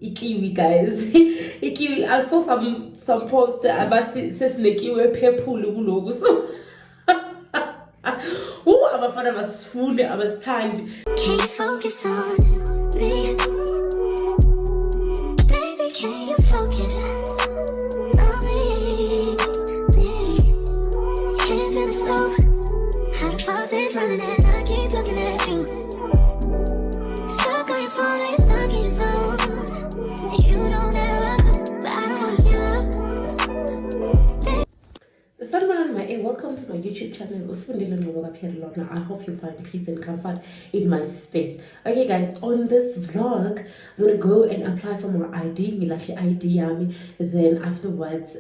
ikiwi, guys. Ikiwi. I saw some post about says nekiwe pepulu kuloku. So abafana basifune abasithandi. Can't focus on me. Baby, can you focus on me? Hands in the stove. How the faucet's running and I keep looking at you. Stuck on your phone, like stuck in your zone. You don't ever, but I don't wanna give up. Welcome to my YouTube channel. I hope you find peace and comfort in my space. Okay guys, on this vlog I'm gonna go and apply for my ID. Then afterwards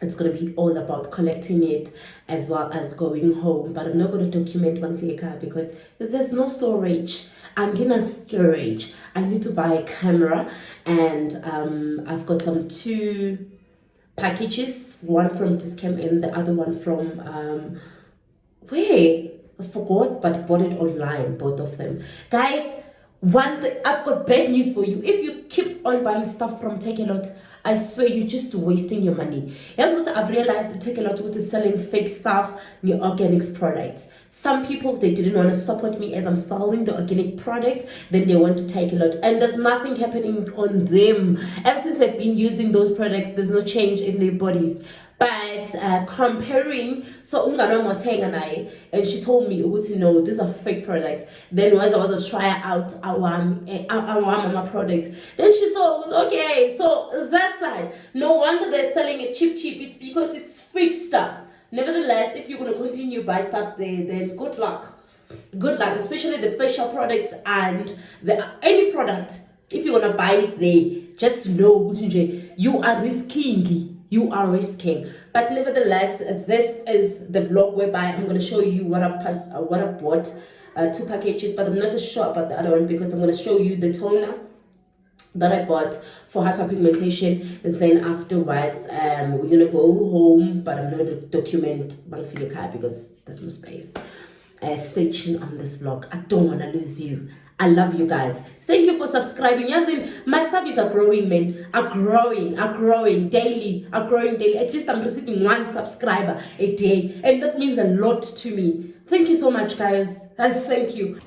it's going to be all about collecting it as well as going home. But I'm not going to document one figure because there's no storage. I'm gonna storage. I need to buy a camera, and I've got some 2 packages, one from Discam and the other one from where I forgot, but bought it online, both of them. Guys, I've got bad news for you. If you keep on buying stuff from Takealot, I swear you're just wasting your money. Here's what I've realized: the Takealot is selling fake stuff, the organics products. Some people, they didn't want to support me as I'm selling the organic product, then they want to Takealot, and there's nothing happening on them. Ever since they've been using those products, there's no change in their bodies. But comparing, so and she told me, no, these are fake products. Then once I was to try out our mama product, then she saw it was okay. So that side, no wonder they're selling it cheap. It's because it's fake stuff. Nevertheless, if you're going to continue buy stuff there, then good luck, especially the facial products and any product. If you're going to buy it there, just know you are risking. You are risking. But nevertheless, this is the vlog whereby I'm going to show you what I've bought, 2 packages, but I'm not sure about the other one because I'm going to show you the toner that I bought for hyperpigmentation. And then afterwards, we're going to go home, but I'm not going to document because there's no space. Stay tuned on this vlog. I don't want to lose you. I love you guys. Thank you for subscribing. Yes, my subs are growing, man. Are growing daily. At least I'm receiving 1 subscriber a day, and that means a lot to me. Thank you so much, guys. Thank you.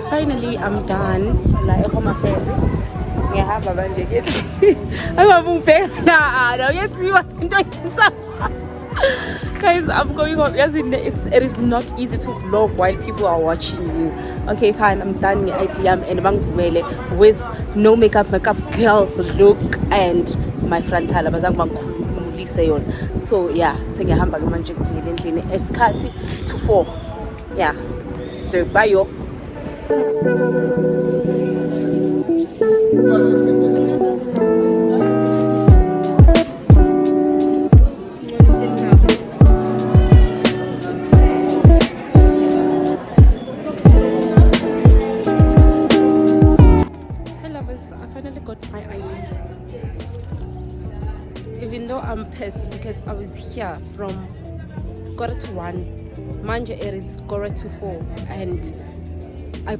Finally, I'm done. Guys, I'm going home. It is not easy to vlog while people are watching you. Okay, fine, I'm done with no makeup girl look and my frontal. So yeah, esikhathi to 4. Yeah, so bye yo. Even though I'm pissed because I was here from 1:45, Manja it is 4:45, and I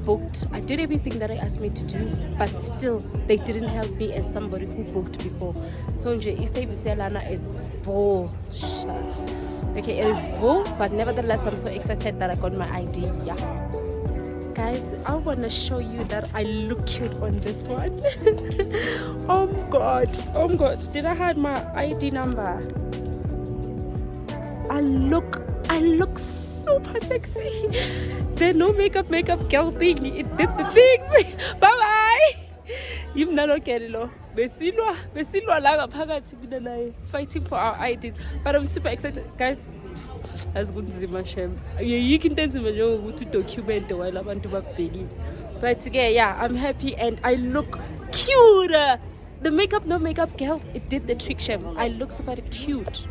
did everything that I asked me to do, but still they didn't help me as somebody who booked before. So it's bullshit. Okay, it is bull, but nevertheless I'm so excited that I got my ID. Yeah. Guys, I want to show you that I look cute on this one. Oh god, did I hide my ID number? I look super sexy. There's no makeup girl thing. It did the things. Bye bye. Fighting for our IDs, but I'm super excited, guys. As good as my shame. You can tell me to document while I'm to baby. But yeah, I'm happy and I look cute. The makeup, no makeup, girl, it did the trick, Shem. I look super cute.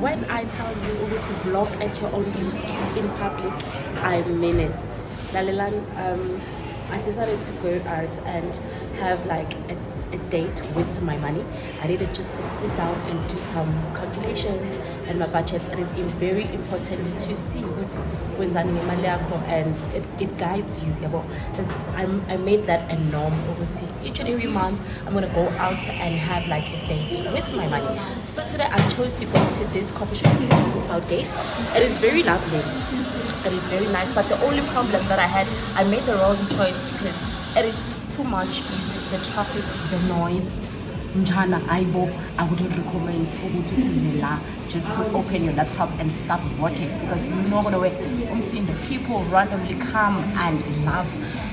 When I tell you to vlog at your own risk in public, I mean it. Lalelan, I decided to go out and have like a date with my money. I needed just to sit down and do some calculations and my budget. It is very important to see what's and it guides you. I made that a norm. Each and every month I'm gonna go out and have like a date with my money. So today I chose to go to this coffee shop in Southgate. It is very lovely. It is very nice, but the only problem that I had, I made the wrong choice because it is too much busy. The traffic, the noise. I wouldn't recommend just to open your laptop and start working because you're not gonna work. I'm seeing the people randomly come and laugh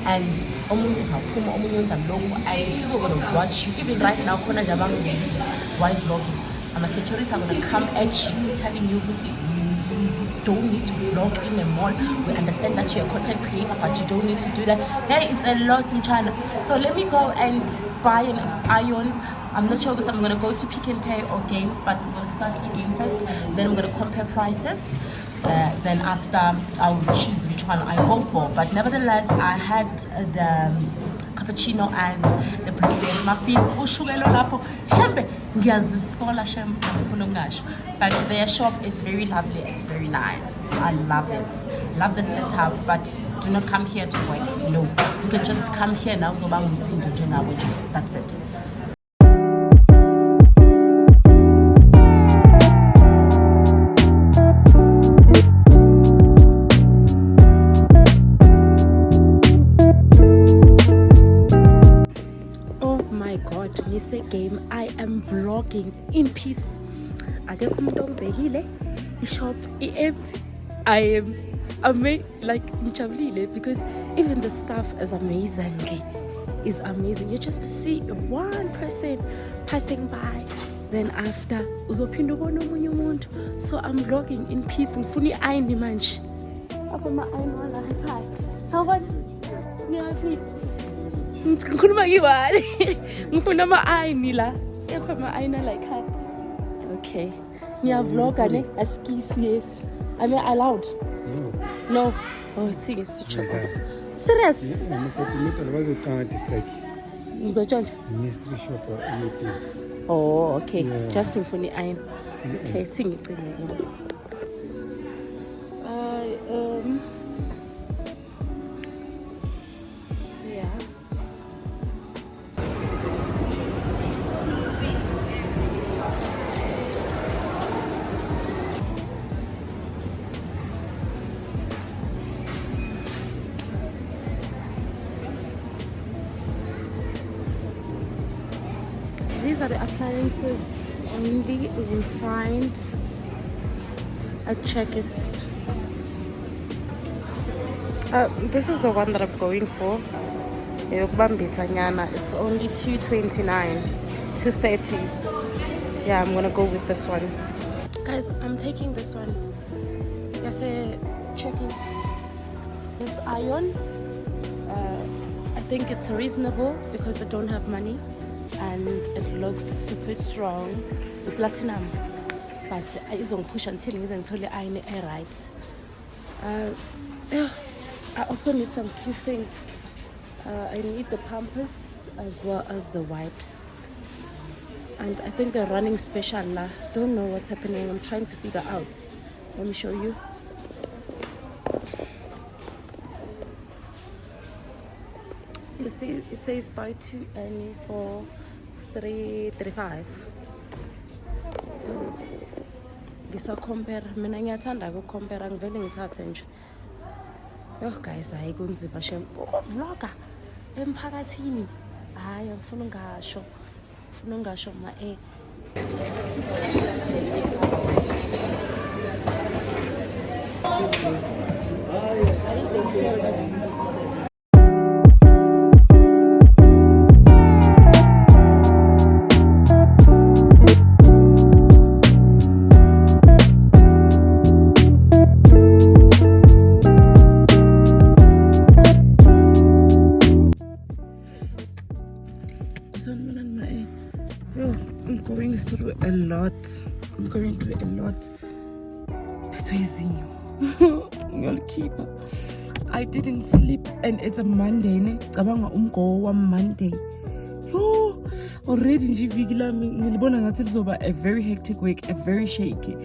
and people are gonna watch you. Even right now, while vlogging, I'm a security. I'm gonna come at you telling you don't need to vlog in a mall. We understand that you're a content creator, but you don't need to do that. Hey, it's a lot in China. So let me go and buy an iron. I'm not sure because I'm going to go to Pick and Pay or Game, but we'll start again first. Then I'm going to compare prices. Then after, I'll choose which one I go for. But nevertheless, I had the cappuccino and the blueberry muffin. But their shop is very lovely. It's very nice. I love it. Love the setup, but do not come here to work. No, you can just come here now. That's it. Game, I am vlogging in peace. The shop is empty. I am like because even the staff is amazing. Is amazing. You just see one person passing by, then after so I'm vlogging in peace. So what? Yeah, please. Ngikhuluma ngiwani ngifuna ama-ayini la epha ama-ayini like okay ngiyavlogga ne askisi yes am I allowed no oh it's switch off serious ngizotshontsha mystery shop or anything oh okay yeah. Just ngifuna i-ayini okay thi ngicime ke These are the appliances only we will find at Checkers. This is the one that I'm going for. It's only $2.29, $2.30. Yeah, I'm gonna go with this one. Guys, I'm taking this one. Yes, Checkers. This iron. I think it's reasonable because I don't have money. And it looks super strong, the platinum, but it's on push until it's entirely right. I also need some few things. I need the pampers as well as the wipes. And I think they're running special now. Don't know what's happening. I'm trying to figure out. Let me show you. You see, it says buy 2 any for 335. So compare. Mina ngiyathanda ukucompare, angivele ngithathe nje. Yo guys, hayi kunzima shem. Vlogger emphakathini. Hayi ngifuna ungasho ma I'm going through a lot. That's why I didn't sleep, and it's a Monday. Monday. Yo, already a very hectic week, a very shaky.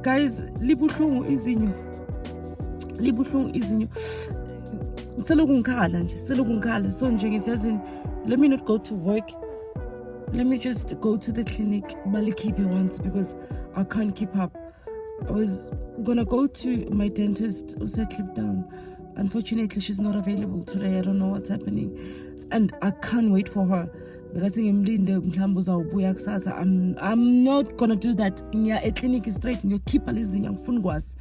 Guys, libuhlungu izinyo. So let me not go to work. Let me just go to the clinic, Balikipe once, because I can't keep up. I was gonna go to my dentist, also clip down. Unfortunately, she's not available today. I don't know what's happening. And I can't wait for her. Because I'm not gonna do that. A clinic is straight. You keep a listening. I'm fungwas.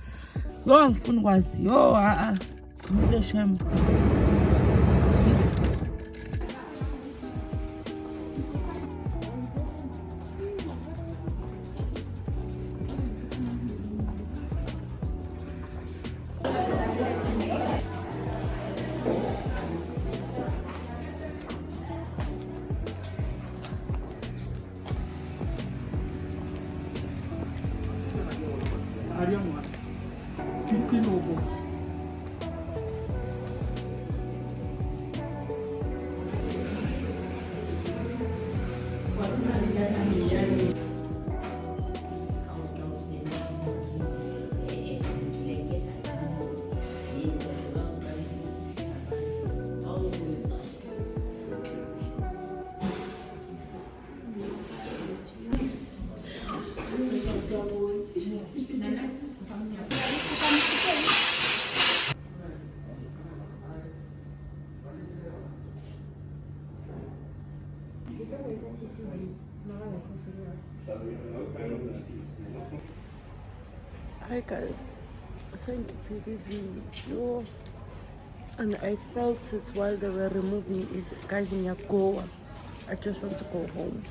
Hi guys, thank you for this video. And I felt it while they were removing it. Guys, in Yagoa, I just want to go home.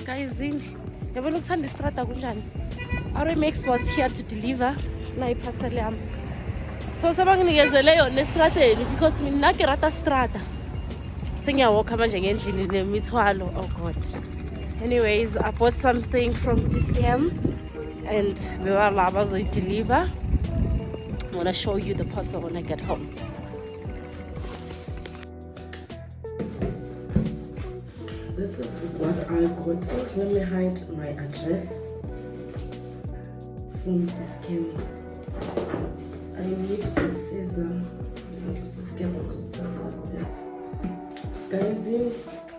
Guys, have a look at the strata. RMX was here to deliver my parcel. So sabang nigezele yona estrategy because mina ke rata strata. Sengiyawalka manje ngendlini nemithwalo. Oh god. Anyways, I bought something from this camp and we were lava so deliver. I'm gonna show you the parcel when I get home. This is what I got. Let me hide my address from this camp. I need a scissor. Yes. Guys,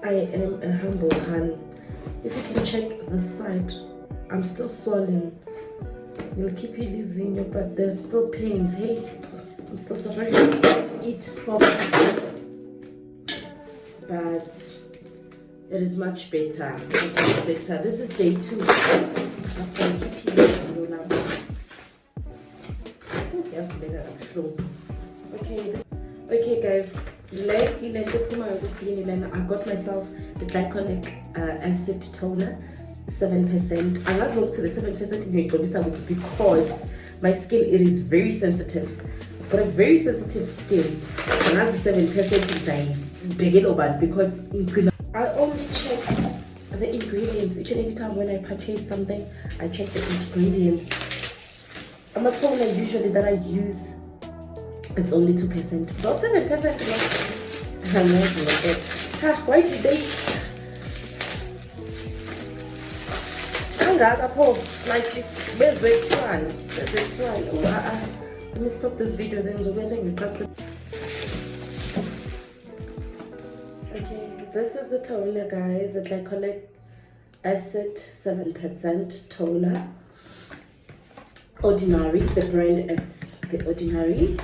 I am a humble hand. If you can check the side, I'm still swollen. You'll keep you losing, but there's still pains. Hey, I'm still suffering. Eat properly, but it is much better. This is day 2 after I keep you losing. Okay guys, I got myself the Glycolic acid toner, 7%. I was going to the 7% because my skin, it is very sensitive. I've got a very sensitive skin, and as the 7% big it over because I only check the ingredients each and every time when I purchase something. I check the ingredients. I'm a toner usually that I use, it's only 2%. Not 7%. I'm not like it. Why did they? Like, where's it one? Where's it one? Oh, let me stop this video then. Okay, this is the toner, guys. The Glycolic Acid 7% toner. Ordinary. The brand is the Ordinary.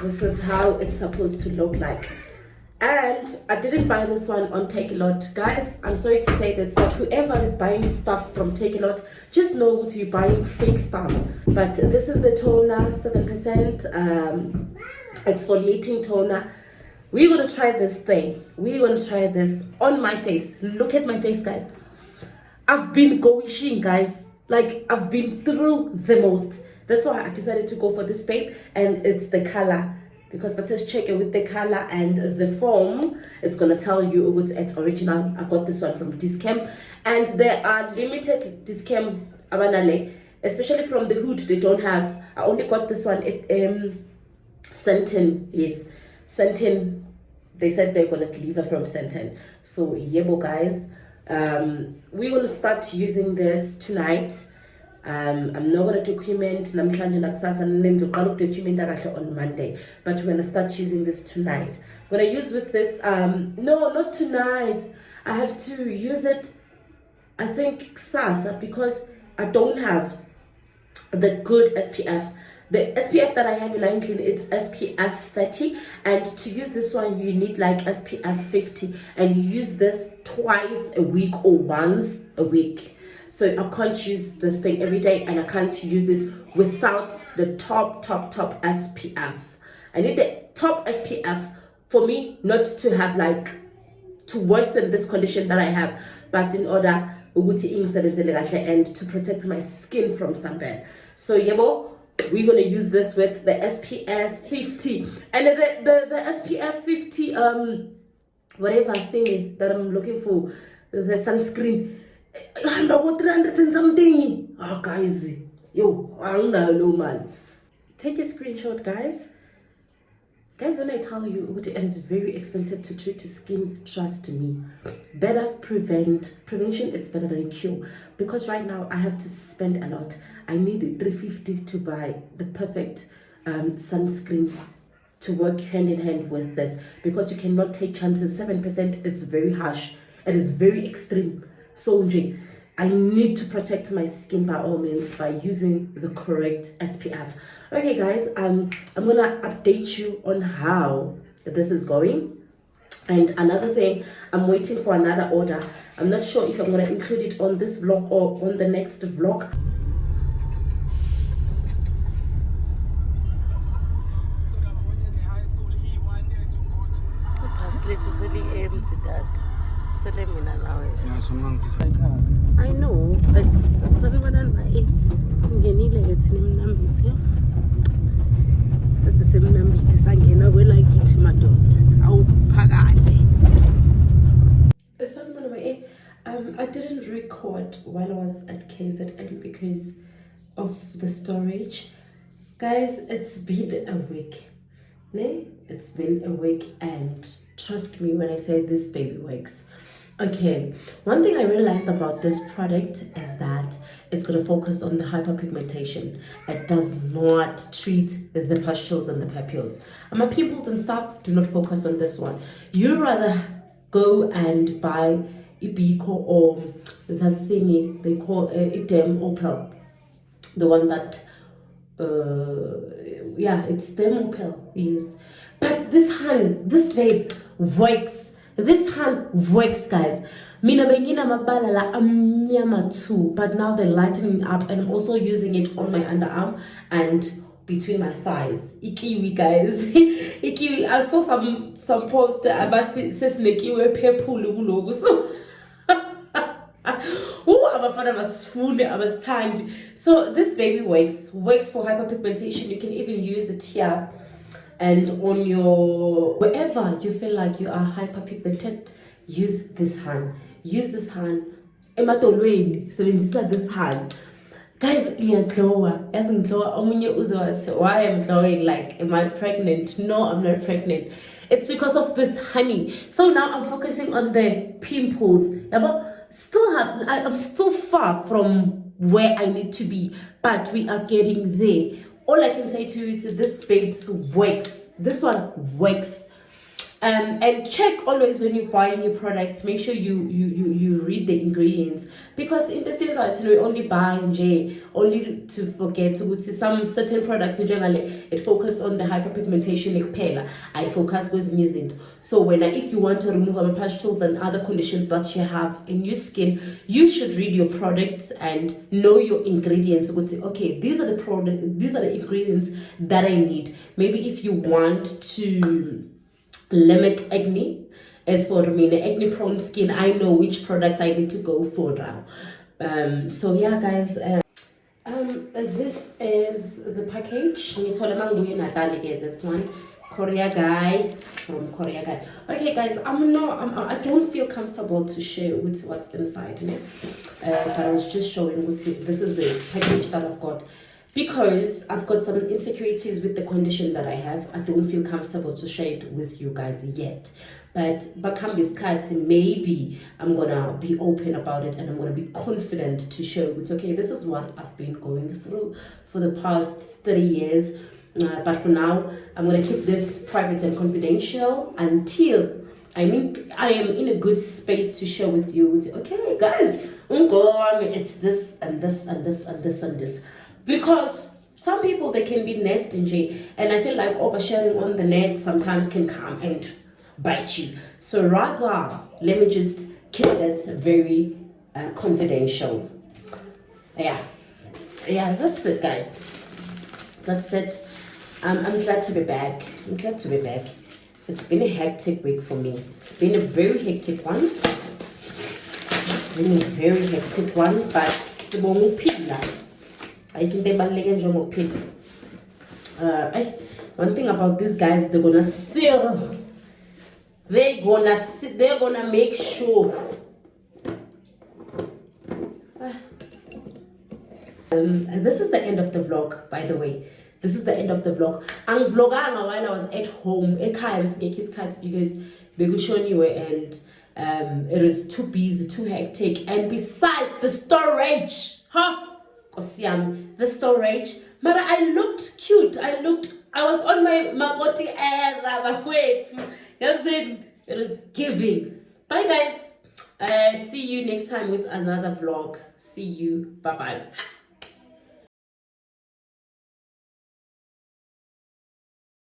This is how it's supposed to look like. And I didn't buy this one on Take A Lot. Guys, I'm sorry to say this, but whoever is buying stuff from Take A Lot, just know to be buying fake stuff. But this is the toner, 7% exfoliating toner. We're going to try this thing. We're going to try this on my face. Look at my face, guys. I've been going, guys. Like, I've been through the most. That's why I decided to go for this babe. And it's the color. Because but says check it with the color and the foam, it's gonna tell you it's original. I got this one from Discam, and there are limited Discam abanale, especially from the hood. They don't have. I only got this one. Sentin, yes, Sentin. They said they're gonna deliver from Sentin. So yebo, guys, we're gonna start using this tonight. I'm not going to document namhlanje nakusasa nendizoqala ukudocument on Monday, but we're going to start using this tonight. I'm going to use with this no, not tonight. I have to use it, I think, kusasa, because I don't have the good SPF. The SPF that I have in Line Clean, it's SPF 30, and to use this one you need like SPF 50, and you use this twice a week or once a week. So I can't use this thing every day, and I can't use it without the top SPF. I need the top SPF for me not to have like, to worsen this condition that I have, but in order and to protect my skin from sunburn. So yebo, we're gonna use this with the SPF 50. And the SPF 50 whatever thing that I'm looking for, the sunscreen, I'm about 300 and something. Oh, guys. Yo, I don't know, man. Take a screenshot, guys. Guys, when I tell you it is very expensive to treat your skin, trust me. Better prevention, it's better than cure. Because right now, I have to spend a lot. I need $350 to buy the perfect sunscreen to work hand in hand with this. Because you cannot take chances. 7%, it's very harsh. It is very extreme. So I need to protect my skin by all means by using the correct SPF. Okay, guys, I'm gonna update you on how this is going. And another thing, I'm waiting for another order. I'm not sure if I'm gonna include it on this vlog or on the next vlog. I know, it's I didn't record while I was at KZN because of the storage. Guys, it's been a week. It's been a week, and trust me when I say this baby works. Okay, one thing I realized about this product is that it's going to focus on the hyperpigmentation. It does not treat the pustules and the papules. My pimples and stuff do not focus on this one. You rather go and buy Ibico or the thingy they call Idem Opel, the one that it's Demopel, yes. But this hand, this vape works. This hand works, guys. Mina bengina mabalala amnyama too, but now they're lightening up, and I'm also using it on my underarm and between my thighs. Ikiwi, guys. Ikiwi. I saw some post about says nekiwe pepulu so. I was timed. So this baby works for hyperpigmentation. You can even use it here and on your wherever you feel like you are hyperpigmented. Use this hand. Use this hand. Ematolweni, sebenzisa this hand. Guys, ngiyaglowa. As ngiglowa, omunye uzothi, why I'm glowing? Like, am I pregnant? No, I'm not pregnant. It's because of this honey. So now I'm focusing on the pimples. I'm still far from where I need to be, but we are getting there. All I can say to you is this babes works. This one works. And check always when you buy new products, make sure you read the ingredients, because in the sense that we only buy only to forget to some certain products generally it focus on the hyperpigmentation kuphela. I focus with using. So if you want to remove pustules and other conditions that you have in your skin, you should read your products and know your ingredients. Okay, these are the ingredients that I need. Maybe if you want to limit acne, as for me, the acne prone skin, I know which product I need to go for now. So yeah, guys, this is the package. This one, Korea guy from Korea guy. Okay, guys, I don't feel comfortable to share with what's inside, but I was just showing this is the package that I've got. Because I've got some insecurities with the condition that I have, I don't feel comfortable to share it with you guys yet. But maybe I'm gonna be open about it and I'm gonna be confident to share it. Okay, this is what I've been going through for the past 3 years. But for now, I'm gonna keep this private and confidential until I am in a good space to share with you. Okay, guys, it's this and this and this and this and this. Because some people, they can be nasty, and I feel like oversharing on the net sometimes can come and bite you. So rather, let me just keep this very confidential. Yeah, that's it, guys. That's it. I'm glad to be back. It's been a hectic week for me. It's been a very hectic one. But I think one thing about these guys, they're gonna seal. They're gonna make sure. This is the end of the vlog, by the way. This is the end of the vlog. I'm vlogging while I was at home. Because they will show you, and it is too busy, too hectic, and besides the storage, the storage. But I looked cute. I was on my makoti air. Wait, yes, then it is giving. Bye, guys. See you next time with another vlog. See you. Bye bye.